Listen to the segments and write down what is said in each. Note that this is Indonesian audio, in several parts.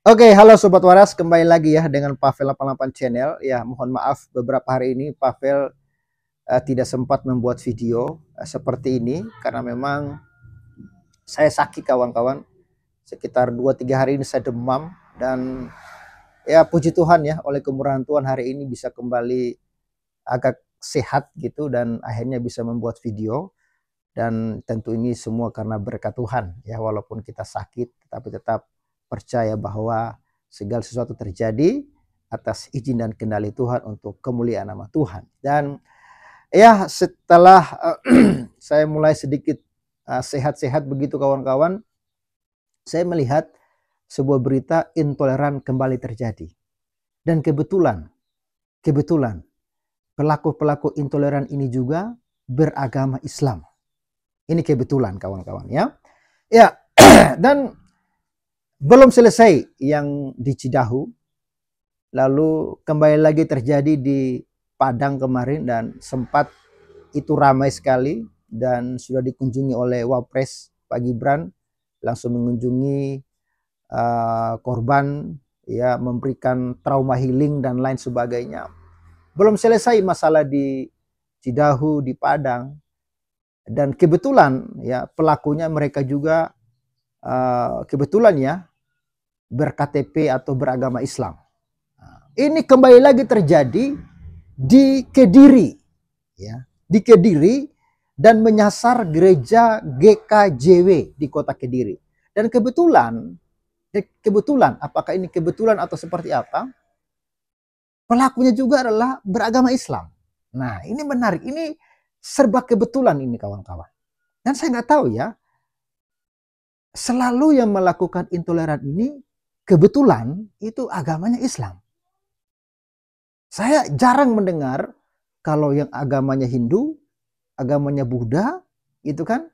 Oke, halo Sobat Waras, kembali lagi ya dengan Pavel 88 Channel. Ya, mohon maaf beberapa hari ini Pavel tidak sempat membuat video seperti ini karena memang saya sakit kawan-kawan. Sekitar 2-3 hari ini saya demam dan ya puji Tuhan ya, oleh kemurahan Tuhan hari ini bisa kembali agak sehat gitu dan akhirnya bisa membuat video. Dan tentu ini semua karena berkat Tuhan ya, walaupun kita sakit tapi tetap percaya bahwa segala sesuatu terjadi atas izin dan kendali Tuhan untuk kemuliaan nama Tuhan. Dan ya setelah saya mulai sedikit sehat-sehat begitu kawan-kawan, saya melihat sebuah berita intoleran kembali terjadi. Dan kebetulan pelaku-pelaku intoleran ini juga beragama Islam. Ini kebetulan kawan-kawan ya. Ya, dan belum selesai yang di Cidahu. Lalu kembali lagi terjadi di Padang kemarin dan sempat itu ramai sekali dan sudah dikunjungi oleh Wapres Pak Gibran, langsung mengunjungi korban ya, memberikan trauma healing dan lain sebagainya. Belum selesai masalah di Cidahu, di Padang. Dan kebetulan ya pelakunya mereka juga kebetulan ya ber-KTP atau beragama Islam. Ini kembali lagi terjadi di Kediri ya, di Kediri dan menyasar gereja GKJW di kota Kediri. Dan kebetulan apakah ini kebetulan atau seperti apa? Pelakunya juga adalah beragama Islam. Nah, ini menarik. Ini serba kebetulan ini kawan-kawan. Dan saya nggak tahu ya, selalu yang melakukan intoleran ini kebetulan itu agamanya Islam. Saya jarang mendengar kalau yang agamanya Hindu, agamanya Buddha, itu kan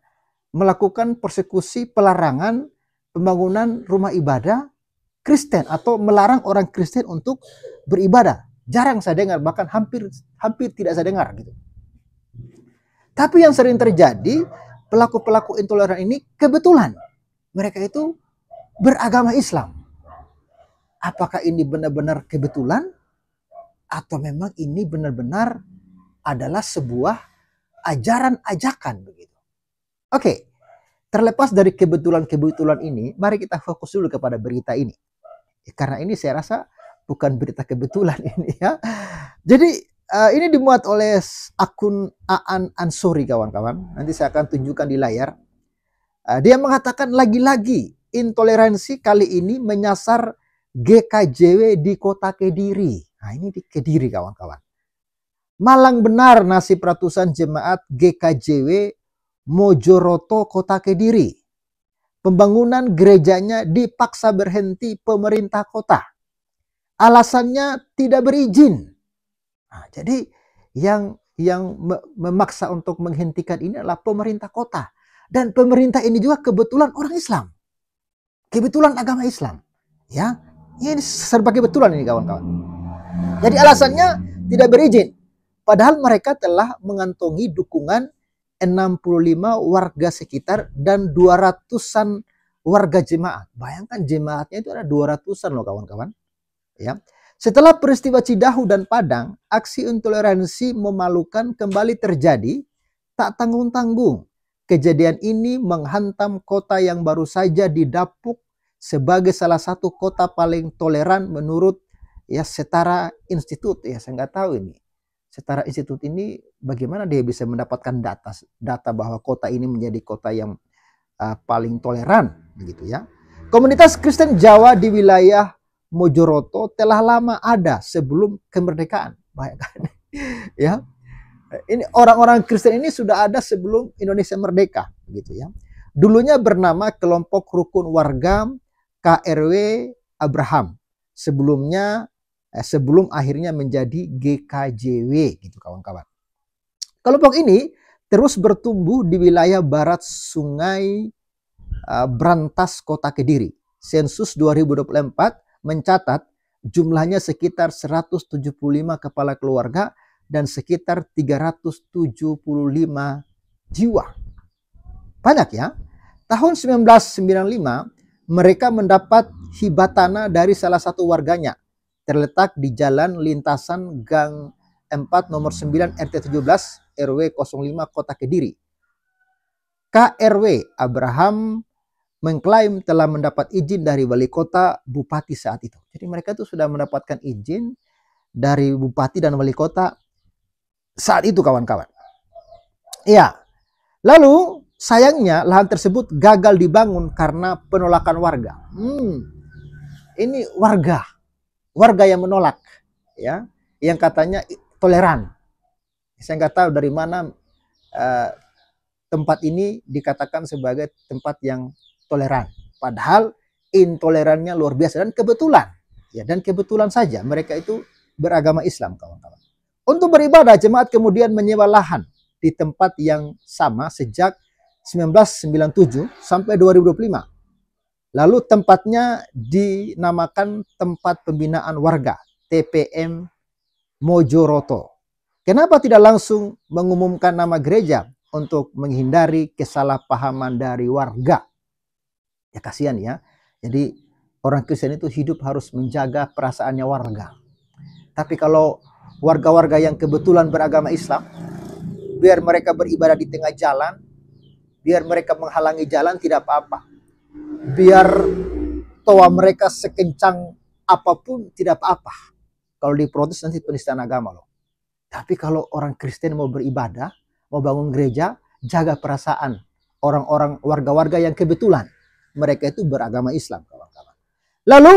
melakukan persekusi, pelarangan pembangunan rumah ibadah Kristen atau melarang orang Kristen untuk beribadah. Jarang saya dengar, bahkan hampir tidak saya dengar gitu. Tapi yang sering terjadi, pelaku-pelaku intoleran ini kebetulan mereka itu beragama Islam. Apakah ini benar-benar kebetulan atau memang ini benar-benar adalah sebuah ajaran-ajakan begitu? Oke, terlepas dari kebetulan-kebetulan ini, mari kita fokus dulu kepada berita ini. Karena ini saya rasa bukan berita kebetulan ini ya. Jadi ini dimuat oleh akun Aan Ansori kawan-kawan. Nanti saya akan tunjukkan di layar. Dia mengatakan lagi-lagi intoleransi kali ini menyasar GKJW di kota Kediri. Nah, ini di Kediri kawan-kawan. Malang benar nasib ratusan jemaat GKJW Mojoroto kota Kediri. Pembangunan gerejanya dipaksa berhenti pemerintah kota. Alasannya tidak berizin. Nah, jadi yang memaksa untuk menghentikan ini adalah pemerintah kota. Dan pemerintah ini juga kebetulan orang Islam. Kebetulan agama Islam. Ya, ini serba kebetulan ini kawan-kawan. Jadi alasannya tidak berizin. Padahal mereka telah mengantongi dukungan 65 warga sekitar dan 200-an warga jemaat. Bayangkan jemaatnya itu ada 200-an loh kawan-kawan. Ya. Setelah peristiwa Cidahu dan Padang, aksi intoleransi memalukan kembali terjadi tak tanggung-tanggung. Kejadian ini menghantam kota yang baru saja didapuk sebagai salah satu kota paling toleran menurut ya Setara Institut. Ya, saya nggak tahu ini. Setara Institut ini bagaimana dia bisa mendapatkan data bahwa kota ini menjadi kota yang paling toleran begitu ya. Komunitas Kristen Jawa di wilayah Mojoroto telah lama ada sebelum kemerdekaan. Bayangkan ya. Ini orang-orang Kristen ini sudah ada sebelum Indonesia merdeka gitu ya. Dulunya bernama kelompok rukun warga KRW Abraham. Sebelum akhirnya menjadi GKJW gitu kawan-kawan. Kelompok ini terus bertumbuh di wilayah barat Sungai Brantas Kota Kediri. Sensus 2024 mencatat jumlahnya sekitar 175 kepala keluarga dan sekitar 375 jiwa. Banyak ya. Tahun 1995 mereka mendapat hibah tanah dari salah satu warganya. Terletak di jalan lintasan Gang 4 nomor 9 RT 17 RW 05 Kota Kediri. KRW Abraham mengklaim telah mendapat izin dari wali kota bupati saat itu. Jadi mereka itu sudah mendapatkan izin dari bupati dan wali kota saat itu, kawan-kawan. Ya, lalu sayangnya lahan tersebut gagal dibangun karena penolakan warga. Ini warga yang menolak, ya, yang katanya toleran. Saya nggak tahu dari mana tempat ini dikatakan sebagai tempat yang toleran. Padahal intolerannya luar biasa, dan kebetulan, ya, dan kebetulan saja mereka itu beragama Islam, kawan-kawan. Untuk beribadah, jemaat kemudian menyewa lahan di tempat yang sama sejak 1997 sampai 2025. Lalu tempatnya dinamakan Tempat Pembinaan Warga, TPM Mojoroto. Kenapa tidak langsung mengumumkan nama gereja untuk menghindari kesalahpahaman dari warga? Ya kasihan ya. Jadi orang Kristen itu hidup harus menjaga perasaannya warga. Tapi kalau warga-warga yang kebetulan beragama Islam, biar mereka beribadah di tengah jalan, biar mereka menghalangi jalan, tidak apa-apa. Biar toa mereka sekencang apapun, tidak apa-apa. Kalau diprotes nanti penistaan agama loh. Tapi kalau orang Kristen mau beribadah, mau bangun gereja, jaga perasaan orang-orang warga-warga yang kebetulan mereka itu beragama Islam, kawan-kawan. Lalu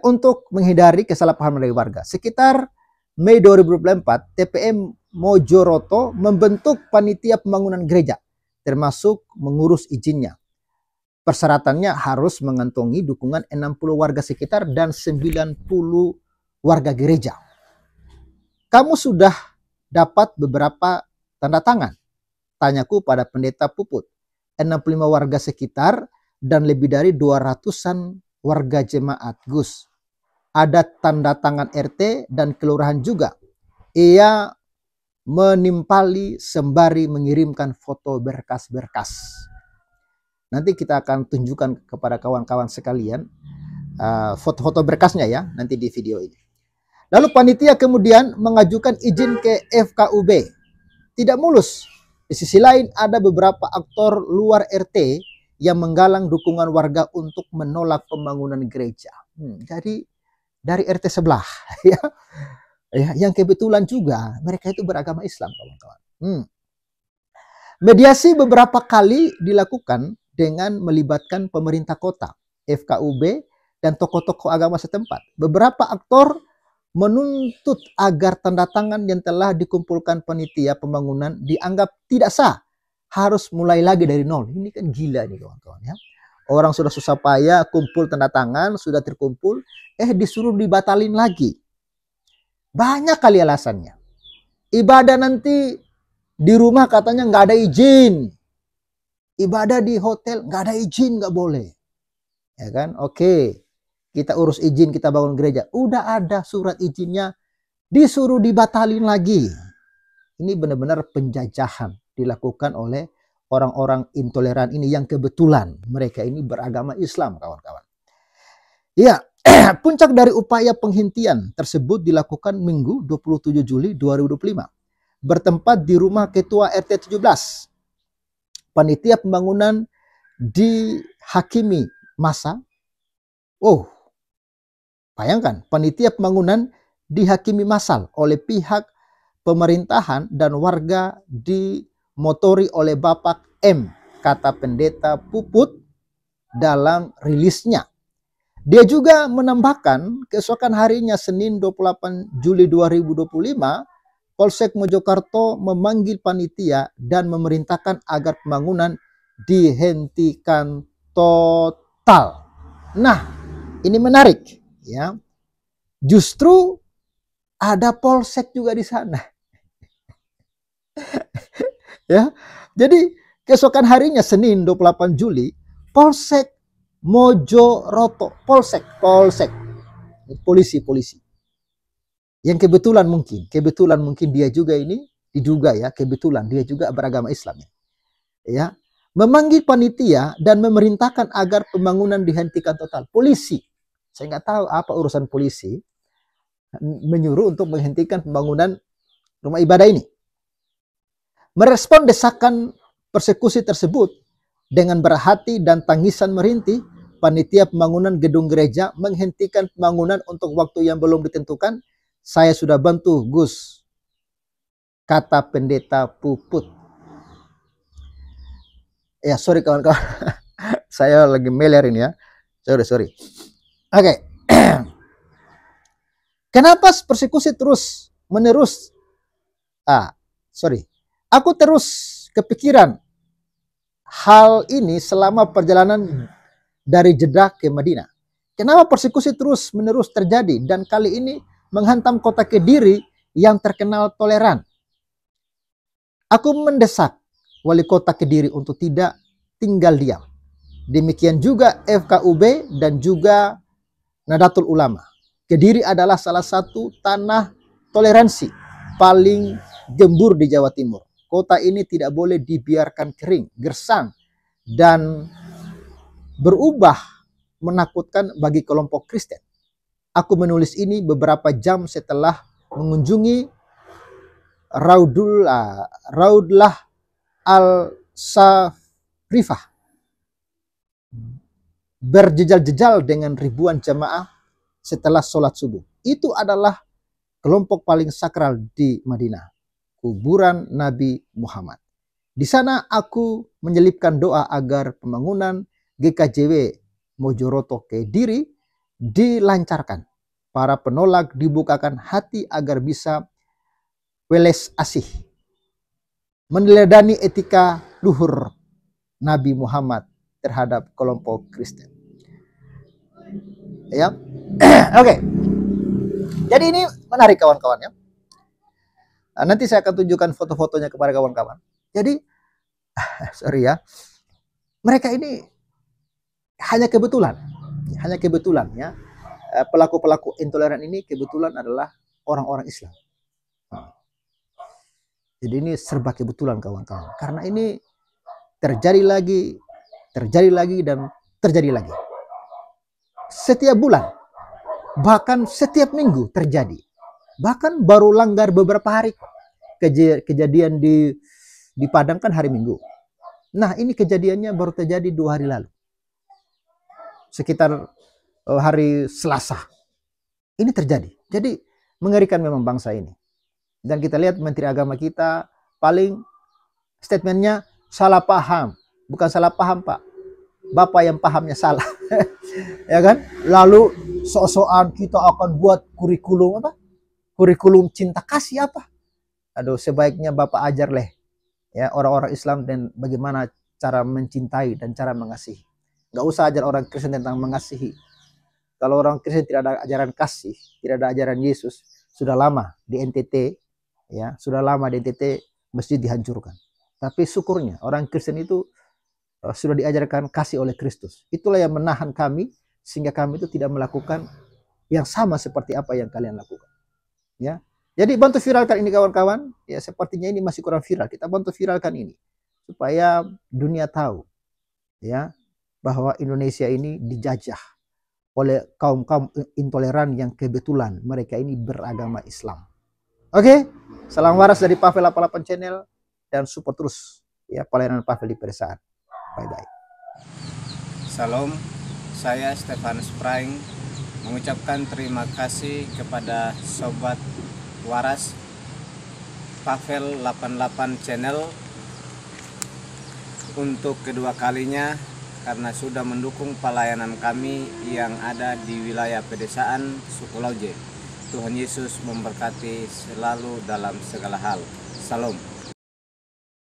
untuk menghindari kesalahpahaman dari warga, sekitar Mei 2024, TPM Mojoroto membentuk panitia pembangunan gereja, termasuk mengurus izinnya. Persyaratannya harus mengantongi dukungan 60 warga sekitar dan 90 warga gereja. Kamu sudah dapat beberapa tanda tangan? Tanyaku pada pendeta Puput. 65 warga sekitar dan lebih dari 200-an warga jemaat, Gus. Ada tanda tangan RT dan kelurahan juga. Ia menimpali sembari mengirimkan foto berkas-berkas. Nanti kita akan tunjukkan kepada kawan-kawan sekalian foto-foto berkasnya ya, nanti di video ini. Lalu panitia kemudian mengajukan izin ke FKUB. Tidak mulus. Di sisi lain ada beberapa aktor luar RT yang menggalang dukungan warga untuk menolak pembangunan gereja. Jadi dari RT sebelah ya, yang kebetulan juga mereka itu beragama Islam, kawan-kawan. Mediasi beberapa kali dilakukan dengan melibatkan pemerintah kota, FKUB, dan tokoh-tokoh agama setempat. Beberapa aktor menuntut agar tanda tangan yang telah dikumpulkan panitia pembangunan dianggap tidak sah. Harus mulai lagi dari nol. Ini kan gila nih, kawan-kawan ya. Orang sudah susah payah kumpul tanda tangan, sudah terkumpul, disuruh dibatalin lagi. Banyak kali alasannya. Ibadah nanti di rumah katanya nggak ada izin. Ibadah di hotel nggak ada izin, nggak boleh. Ya kan? Oke. Kita urus izin, kita bangun gereja. Udah ada surat izinnya, disuruh dibatalin lagi. Ini benar-benar penjajahan dilakukan oleh orang-orang intoleran ini yang kebetulan mereka ini beragama Islam, kawan-kawan. Ya, puncak dari upaya penghentian tersebut dilakukan Minggu 27 Juli 2025. Bertempat di rumah Ketua RT 17. Panitia pembangunan dihakimi massa. Bayangkan, panitia pembangunan dihakimi massal oleh pihak pemerintahan dan warga dimotori oleh Bapak M, kata pendeta Puput dalam rilisnya. Dia juga menambahkan keesokan harinya Senin 28 Juli 2025, Polsek Mojokerto memanggil panitia dan memerintahkan agar pembangunan dihentikan total. Nah, ini menarik. Ya, justru ada polsek juga di sana. Ya, jadi keesokan harinya Senin 28 Juli, Polsek Mojoroto, polsek, polisi. Yang kebetulan mungkin dia juga ini diduga ya, kebetulan dia juga beragama Islam. Ya, memanggil panitia dan memerintahkan agar pembangunan dihentikan total. Polisi, saya nggak tahu apa urusan polisi, menyuruh untuk menghentikan pembangunan rumah ibadah ini. Merespon desakan persekusi tersebut dengan berhati dan tangisan merintih, panitia pembangunan gedung gereja menghentikan pembangunan untuk waktu yang belum ditentukan. Saya sudah bantu Gus, kata pendeta Puput. Ya, sorry kawan-kawan. Saya lagi meler ini ya. Sorry. Oke. Kenapa persekusi terus menerus? Aku terus kepikiran hal ini selama perjalanan dari Jeddah ke Madinah. Kenapa persekusi terus menerus terjadi dan kali ini menghantam kota Kediri yang terkenal toleran? Aku mendesak wali kota Kediri untuk tidak tinggal diam. Demikian juga FKUB dan juga Nahdlatul Ulama. Kediri adalah salah satu tanah toleransi paling gembur di Jawa Timur. Kota ini tidak boleh dibiarkan kering, gersang, dan berubah menakutkan bagi kelompok Kristen. Aku menulis ini beberapa jam setelah mengunjungi Raudlah Al-Safrifah, berjejal-jejal dengan ribuan jamaah setelah sholat subuh. Itu adalah kelompok paling sakral di Madinah, kuburan Nabi Muhammad. Di sana aku menyelipkan doa agar pembangunan GKJW Mojoroto Kediri dilancarkan. Para penolak dibukakan hati agar bisa weles asih, meneladani etika luhur Nabi Muhammad terhadap kelompok Kristen. Ya, oke. Jadi ini menarik kawan-kawan ya. Nanti saya akan tunjukkan foto-fotonya kepada kawan-kawan. Jadi, sorry ya, mereka ini hanya kebetulan ya. Pelaku-pelaku intoleran ini kebetulan adalah orang-orang Islam. Jadi ini serba kebetulan kawan-kawan. Karena ini terjadi lagi dan terjadi lagi. Setiap bulan, bahkan setiap minggu terjadi. Bahkan baru langgar beberapa hari. Kejadian di Padang kan hari Minggu. Nah, ini kejadiannya baru terjadi 2 hari lalu. Sekitar hari Selasa. Ini terjadi. Jadi mengerikan memang bangsa ini. Dan kita lihat Menteri Agama kita paling statementnya salah paham. Bukan salah paham, Pak. Bapak yang pahamnya salah. Ya kan? Lalu sok-sokan kita akan buat kurikulum apa? Kurikulum cinta kasih apa? Aduh, sebaiknya Bapak ajar ya orang-orang Islam dan bagaimana cara mencintai dan cara mengasihi. Nggak usah ajar orang Kristen tentang mengasihi. Kalau orang Kristen tidak ada ajaran kasih, tidak ada ajaran Yesus, sudah lama di NTT, ya sudah lama di NTT masjid dihancurkan. Tapi syukurnya orang Kristen itu sudah diajarkan kasih oleh Kristus. Itulah yang menahan kami sehingga kami itu tidak melakukan yang sama seperti apa yang kalian lakukan. Ya, jadi bantu viralkan ini kawan-kawan. Ya, sepertinya ini masih kurang viral. Kita bantu viralkan ini supaya dunia tahu, ya, bahwa Indonesia ini dijajah oleh kaum-kaum intoleran yang kebetulan mereka ini beragama Islam. Oke, salam waras dari Pavel 88 Channel dan support terus ya pelayanan Pavel di pedesaan. Bye-bye. Salam, saya Stefanus Praing mengucapkan terima kasih kepada Sobat Waras Pavel 88 Channel untuk kedua kalinya karena sudah mendukung pelayanan kami yang ada di wilayah pedesaan Suku Lauje. Tuhan Yesus memberkati selalu dalam segala hal. Salam.